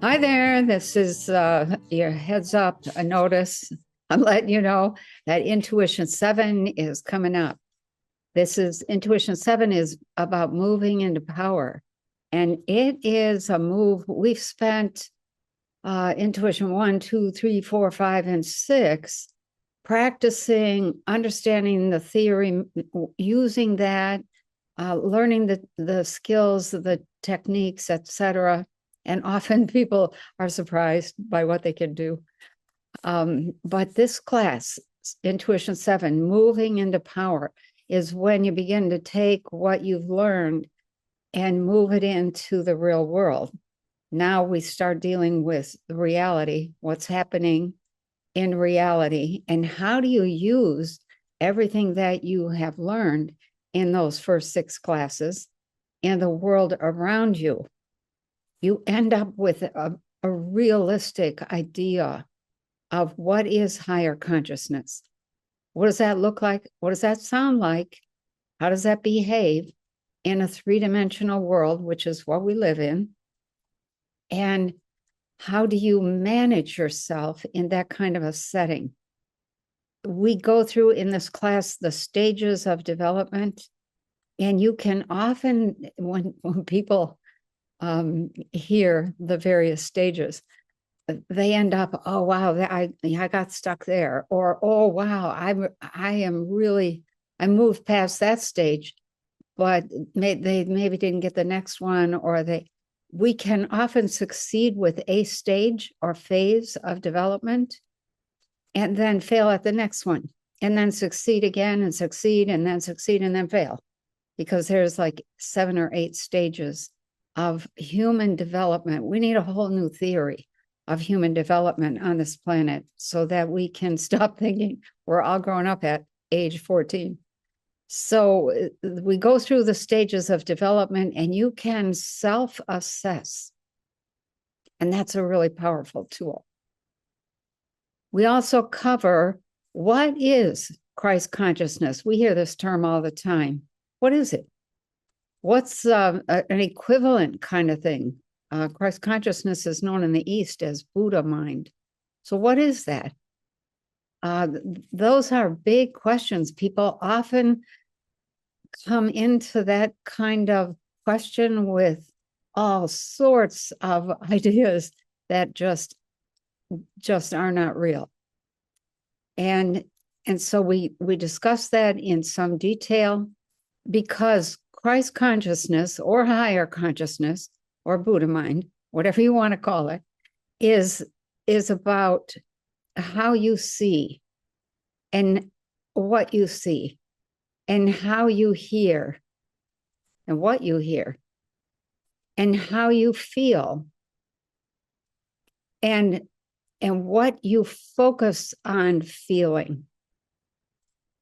Hi there. This is your heads up, a notice. I'm letting you know that Intuition 7 is coming up. This is Intuition 7 is about moving into power. And it is a move. We've spent Intuition 1, 2, 3, 4, 5, and 6 practicing, understanding the theory, using that, learning the skills, the techniques, etc. And often people are surprised by what they can do. But this class, Intuition 7, moving into power, is when you begin to take what you've learned and move it into the real world. Now we start dealing with reality, what's happening in reality, and how do you use everything that you have learned in those first 6 classes in the world around you. You end up with a realistic idea of what is higher consciousness. What does that look like? What does that sound like? How does that behave in a 3-dimensional world, which is what we live in? And how do you manage yourself in that kind of a setting? We go through in this class the stages of development, and you can often, when people hear the various stages, they end up, oh wow, I got stuck there, or oh wow, I moved past that stage, but they maybe didn't get the next one, or we can often succeed with a stage or phase of development and then fail at the next one, and then succeed again and succeed and then succeed and then fail, because there's like 7 or 8 stages of human development. We need a whole new theory of human development on this planet so that we can stop thinking we're all grown up at age 14. So we go through the stages of development, and you can self-assess. And that's a really powerful tool. We also cover what is Christ consciousness. We hear this term all the time. What is it? What's an equivalent kind of thing? Christ consciousness is known in the East as Buddha mind. So what is that? Those are big questions. People often come into that kind of question with all sorts of ideas that just are not real. And so we discuss that in some detail, because Christ consciousness or higher consciousness or Buddha mind, whatever you want to call it, is about how you see and what you see and how you hear and what you hear and how you feel and what you focus on feeling.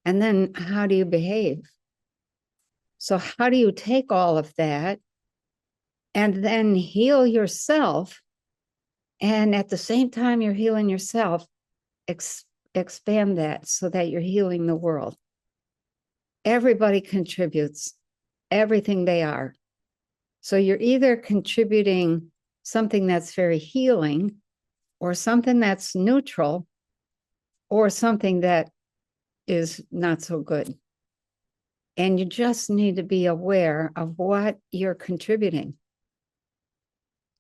And then how do you behave? So how do you take all of that and then heal yourself? And at the same time you're healing yourself, expand that so that you're healing the world. Everybody contributes everything they are. So you're either contributing something that's very healing, or something that's neutral, or something that is not so good. And you just need to be aware of what you're contributing.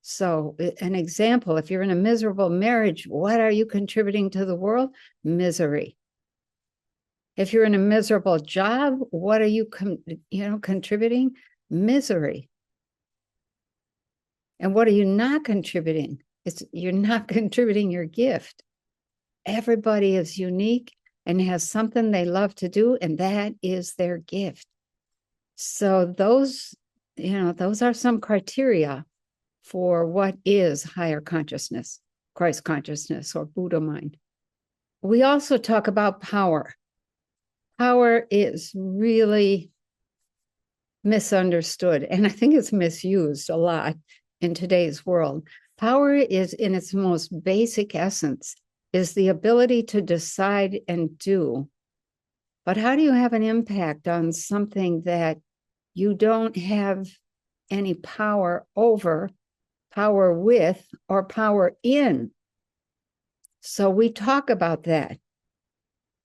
So an example, if you're in a miserable marriage, what are you contributing to the world? Misery. If you're in a miserable job, what are you contributing? Misery. And what are you not contributing? You're not contributing your gift. Everybody is unique and has something they love to do, and that is their gift. So those are some criteria for what is higher consciousness, Christ consciousness, or Buddha mind. We also talk about power. Power is really misunderstood, and I think it's misused a lot in today's world. Power is, in its most basic essence, is the ability to decide and do. But how do you have an impact on something that you don't have any power over power with, or power in. So we talk about that.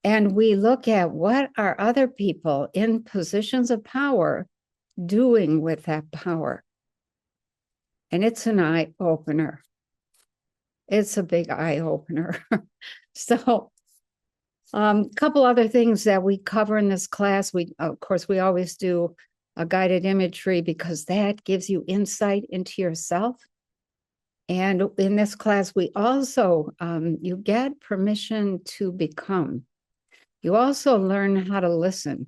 And we look at what are other people in positions of power doing with that power. And it's an eye opener. It's a big eye opener. So a couple other things that we cover in this class. Of course, we always do a guided imagery because that gives you insight into yourself. And in this class, we also, you get permission to become. You also learn how to listen.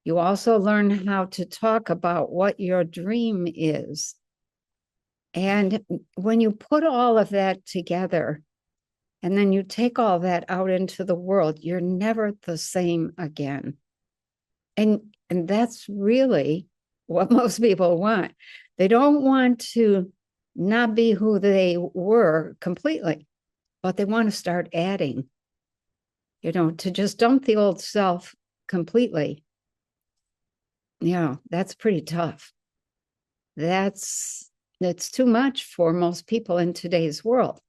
You also learn how to talk about what your dream is. And when you put all of that together, and then you take all that out into the world, you're never the same again. And that's really what most people want. They don't want to not be who they were completely, but they want to start adding, to just dump the old self completely. That's pretty tough. It's too much for most people in today's world.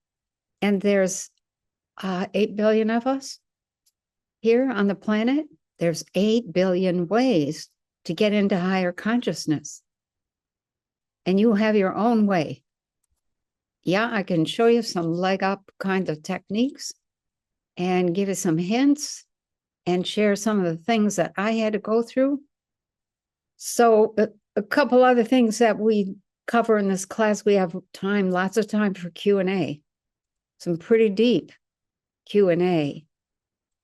And there's 8 billion of us here on the planet. There's 8 billion ways to get into higher consciousness. And you have your own way. I can show you some leg up kind of techniques and give you some hints and share some of the things that I had to go through. So a couple other things that we cover in this class, we have lots of time for Q&A, some pretty deep Q&A,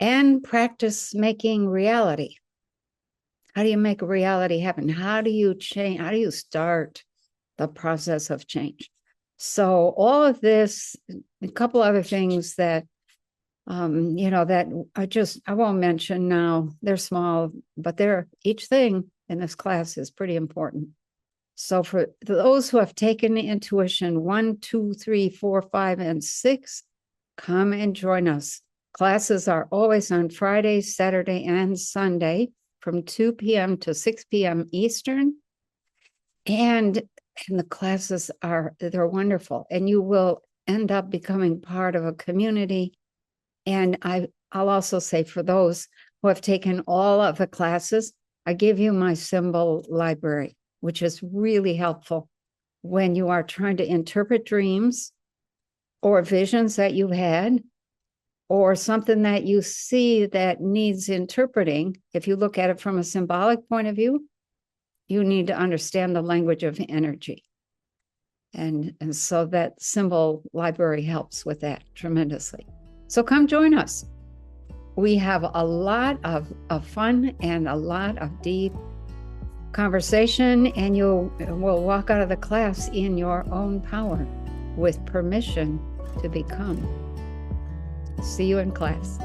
and practice making reality. How do you make reality happen? How do you change? How do you start the process of change? So all of this, a couple other things that, that I won't mention now. They're small, but each thing in this class is pretty important. So for those who have taken intuition 1, 2, 3, 4, 5, and 6, come and join us. Classes are always on Friday, Saturday, and Sunday from 2 p.m. to 6 p.m. Eastern. And the classes they're wonderful. And you will end up becoming part of a community. And I'll also say for those who have taken all of the classes, I give you my symbol library, which is really helpful when you are trying to interpret dreams or visions that you've had, or something that you see that needs interpreting. If you look at it from a symbolic point of view, you need to understand the language of energy. And so that symbol library helps with that tremendously. So come join us. We have a lot of fun and a lot of deep conversation, and you will walk out of the class in your own power with permission to become. See you in class.